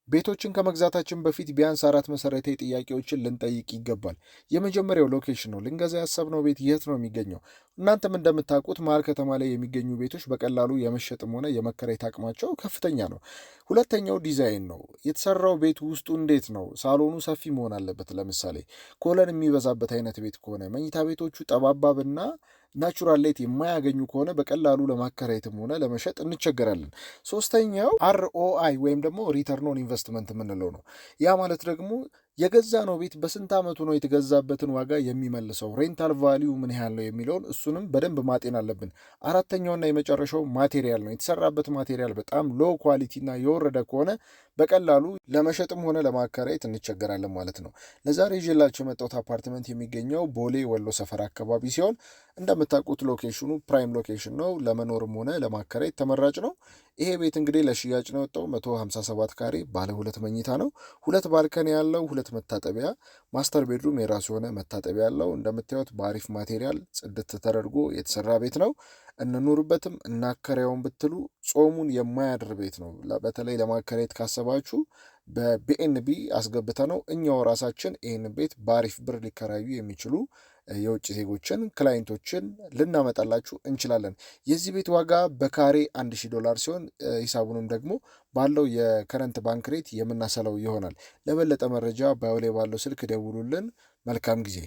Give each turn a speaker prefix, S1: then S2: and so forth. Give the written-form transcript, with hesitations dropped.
S1: ቤቶችን ከመግዛታችን በፊት ቢያንስ 4 መሰረታዊ ጥያቄዎችን ልንጠይቅ ይገባል። የመጀመሪያው ሎኬሽን ነው። ልንገዛ ያሰብነው ቤት የት ነው የሚገኘው? እናንተም እንደምታውቁት መሀል ከተማ ላይ የሚገኙ ቤቶች በቀላሉ የመሸጥም ሆነ የመከራየት አቅማቸው ከፍተኛ ነው። ሁለተኛው ዲዛይን ነው። የተሰራው ቤት ውስጡ እንዴት ነው? ሳሎኑ ሰፊ መሆን አለበት። ለምሳሌ ኮለን የሚበዛበት አይነት ቤት ከሆነ፣ መኝታ ቤቶቹ ጠባባብና ናቹራል ላይት የማያገኙ ከሆነ በቀላሉ ለማከራየትም ሆነ ለመሸጥ እንቸገራለን። ሶስተኛው ROI ወይም ደግሞ ሪተርን ኦን ኢንቨስትመንት የምንለው ነው። ያ ማለት ደግሞ የገዛ ነው ቤት በስንት ዓመቱ ነው የተገዛበትን ዋጋ የሚመልሰው፣ ሬንታል ቫሊዩ ምን ያህል ነው የሚለውን እሱንም በደንብ ማጤን አለብን። አራተኛውና የመጨረሻው ማቴሪያል ነው። የተሰራበት ማቴሪያል በጣም ሎ ኳሊቲ እና የወረደ ከሆነ በቀላሉ ለመሸጥም ሆነ ለማከራየት እንቸገራለን ማለት ነው። ለዛሬ ይዤላችሁ የመጣሁት አፓርትመንት የሚገኘው ቦሌ ወሎ ሰፈር አካባቢ ሲሆን እንደምታውቁት ሎኬሽኑ ፕራይም ሎኬሽን ነው። ለመኖርም ሆነ ለማከራየት ተመራጭ ነው። ይሄ ቤት እንግዲህ ለሽያጭ ነው የወጣው። 157 ካሬ ባለ 2 መኝታ ነው። 2 ባልከኒ ያለው፣ 2 መታጠቢያ፣ ማስተር ቤድሩም የራሱ የሆነ መታጠቢያ ያለው። እንደምታዩት በአሪፍ ማቴሪያል ጽድት ተደርጎ የተሰራ ቤት ነው። እንኑርበትም እናከራየውን ብትሉ ጾሙን የማያድር ቤት ነው። በተለይ ለማከራየት ካሰባችሁ በቢኤንቢ አስገብተ ነው እኛው ራሳችን ይህን ቤት በአሪፍ ብር ሊከራዩ የሚችሉ የውጭ ዜጎችን ክላይንቶችን ልናመጣላችሁ እንችላለን። የዚህ ቤት ዋጋ በካሬ $1000 ሲሆን ሂሳቡንም ደግሞ ባለው የከረንት ባንክ ሬት የምናሰለው ይሆናል። ለበለጠ መረጃ ባዮ ላይ ባለው ስልክ ደውሉልን። መልካም ጊዜ